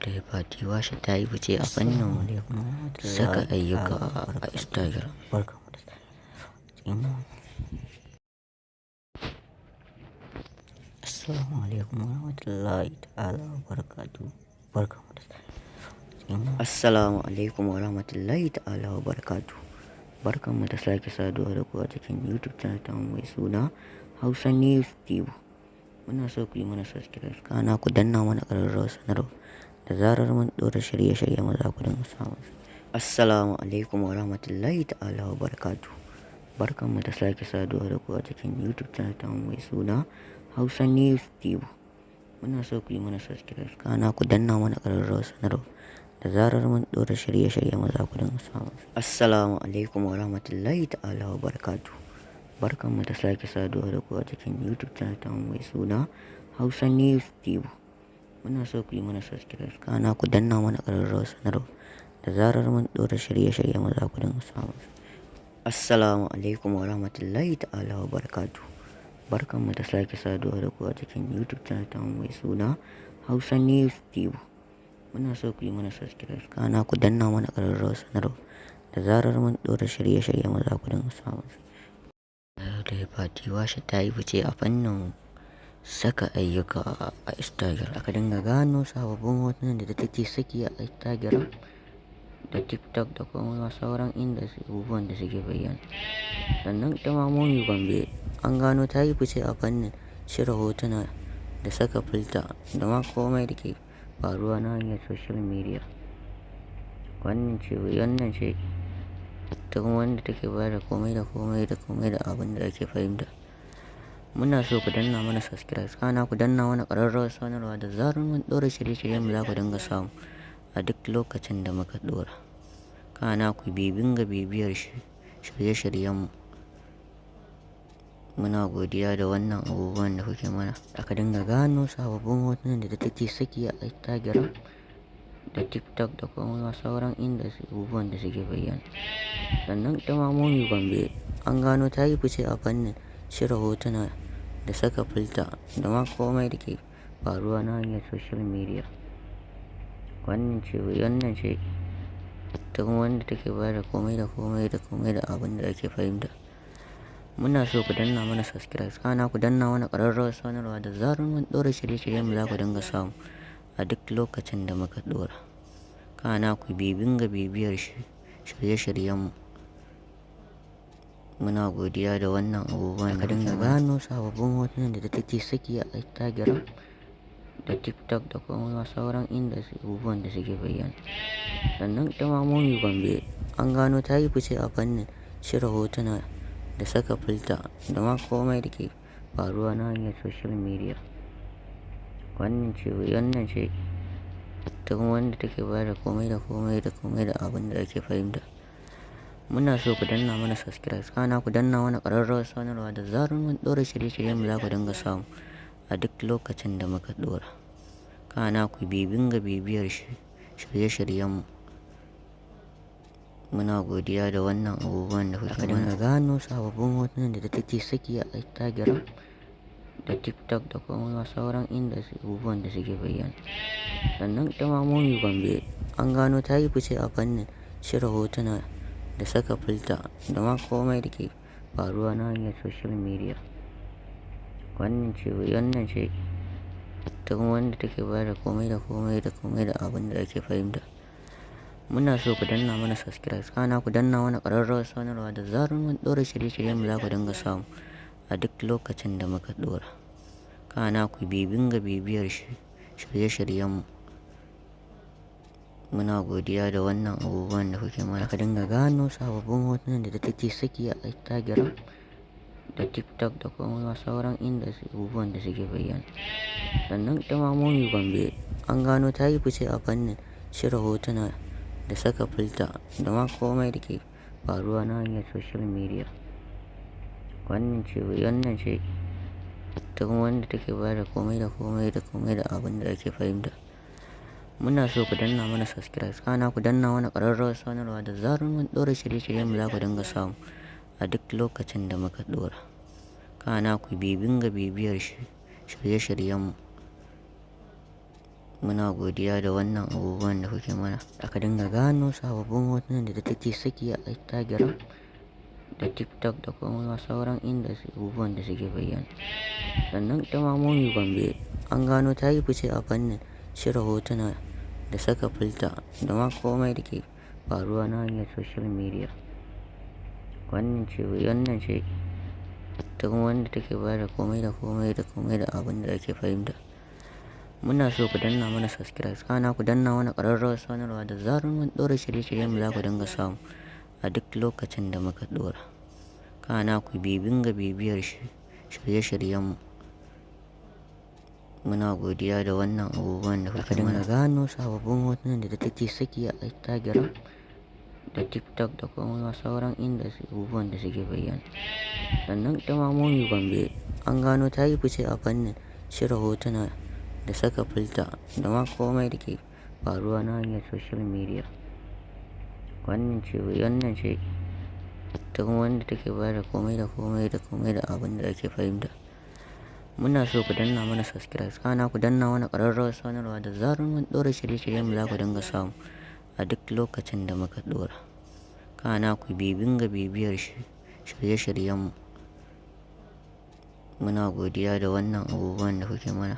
da Fati Washa ta yi fice a fannin saka ayyuka a Instagram. Assalamu alaikum warahmatullahi ta'ala wabarakatuh. Assalamu alaikum warahmatullahi ta'ala wabarakatuh. Barkanmu da sake saduwa da ku a cikin YouTube channel ta mai suna Hausa News TV. Muna so ku yi mana subscribe, kana ku danna mana ƙararrawar sanarwa da zarar mun ɗora shirye-shirye maza ku dinga samun su. Assalamu alaikum warahmatullahi ta'ala wabarakatuh. Barkanmu da sake saduwa da ku a cikin YouTube channel ta mai suna Hausa News TV. Muna so ku yi mana subscribe, kana ku danna mana ƙararrawar sanarwa da zarar mun ɗora shirye-shirye maza ku dinga samun su. Assalamu alaikum warahmatullahi ta'ala wabarakatuh. Barkanmu da sake saduwa da ku a cikin YouTube channel ta mai suna Hausa News TV. Muna so ku yi mana subscribe, kana ku danna mana ƙararrawar sanarwa da zarar mun ɗora shirye-shirye maza ku dinga samun su. Assalamu alaikum warahmatullahi ta'ala wabarakatuh. Barkanmu da sake saduwa da ku a cikin YouTube channel ta mai suna Hausa News TV. Muna so ku yi mana subscribe, kana ku danna mana ƙararrawar sanarwa da zarar mun ɗora shirye-shirye maza ku dinga samun su. Da Fati Washa ta yi fice a fannin saka ayyuka a Instagram. Aka dinga gano sababbin hotunan da take saki a Instagram da TikTok da kuma sauran inda abubuwan da suke bayyana. Sannan ita ma Momi Gombe an gano ta yi fice a fannin cire hotuna da saka filta da ma komai da ke faruwa na hanyar social media. Wannan ce ta wanda take ba da komai da abin da ake fahimta. Muna so ku danna mana subscribe, kana ku danna mana ƙararrawar sanarwa da zarar mun ɗora shirye-shiryen mu za ku dinga samu a duk lokacin da muka ɗora. Kana ku bibiyar shirye-shiryen mu. Muna godiya da wannan abubuwan da kuke mana. Aka dinga gano sababbin hotunan da take saki a Instagram da TikTok da kuma sauran inda abubuwan da suke bayyana. Sannan ita ma Momi Gombe an gano ta yi fice a fannin cire hotuna da saka filta da ma komai da ke faruwa na hanyar social media. Wannan ce ta wanda take ba da komai da abin da ake fahimta. Muna so ku danna mana subscribe, kana ku danna mana ƙararrawar sanarwa da zarar mun ɗora shirye-shiryen mu za ku dinga samu a duk lokacin da muka ɗora. Kana ku bibiyar shirye-shiryen mu. Muna godiya da wannan abubuwan da dinga gano sababbin hotunan da take saki a Instagram da TikTok da kuma sauran inda abubuwan da suke bayyana. Sannan ita ma Momi Gombe an gano ta yi fice a fannin cire hotuna da saka filta da ma komai da ke faruwa na hanyar social media. Wannan ce ta wanda take ba da komai da abin da ake fahimta. Muna so ku danna mana subscribe, kana ku danna mana ƙararrawar sanarwa da zarar mun ɗora shirye-shiryen mu za ku dinga samu a duk lokacin da muka ɗora. Kana ku bibiyar shirye-shiryen mu. Muna godiya da wannan abubuwan da kuke mana. Aka dinga gano sababbin hotunan da take saki a Instagram da TikTok da kuma sauran inda abubuwan da suke bayyana. Sannan ita ma Momi Gombe an gano ta yi fice a fannin cire hotuna da saka filta da ma komai da ke faruwa na hanyar social media. Wannan ce ta wanda take ba da komai da abin da ake fahimta. Muna so ku danna mana subscribe, kana ku danna mana ƙararrawar sanarwa da zarar mun ɗora shirye-shiryen mu za ku dinga samu a duk lokacin da muka ɗora. Kana ku bibiyar shirye-shiryen mu. Muna godiya da wannan abubuwan da kuke mana. Aka dinga gano sababbin hotunan da take saki a Instagram da TikTok da kuma sauran inda abubuwan da suke bayyana. Sannan ita ma Momi Gombe an gano ta yi fice a fannin cire hotuna da saka filta da ma komai da ke faruwa na hanyar social media. Wannan ce ta wanda take ba da komai da abin da ake fahimta. Muna so ku danna mana subscribe, kana ku danna mana ƙararrawar sanarwa da zarar mun ɗora shirye-shiryen mu za ku dinga samu a duk lokacin da muka ɗora. Kana ku bibiyar shirye-shiryen mu. Muna godiya da wannan abubuwan da kuke mana. Aka dinga gano sababbin hotunan da take saki a Instagram da TikTok da kuma sauran inda abubuwan da suke bayyana. Sannan ita ma Momi Gombe an gano ta yi fice a fannin cire hotuna da saka filter da ma komai da ke faruwa na hanyar social media. Wannan ce ta kuma wanda take bada komai da abin da ake fahimta. Muna so ku danna mana subscribe, kana ku danna mana ƙararrawar sanarwa da zarar mun ɗora shirye-shiryen mu za ku dinga samu a duk lokacin da muka ɗora. Kana ku bibiyar shirye-shiryen mu. Muna godiya da wannan abubuwan da kuke dinga gano sababbin hotunan da take saki a Instagram da TikTok da kuma sauran inda abubuwan da suke bayyana. Sannan ita ma Momi Gombe an gano ta yi fice a fannin cire hotuna da saka filter da ma komai da ke faruwa na hanyar social media. Wannan ce ta kuma wanda take bada komai da abin da ake fahimta. Muna so ku danna mana subscribe, kana ku danna mana ƙararrawar sanarwa da zarar mun ɗora shirye-shiryen mu za ku dinga samu a duk lokacin da muka ɗora. Kana ku bibiyar shirye-shiryen mu. Muna godiya da wannan abubuwan da kuke mana.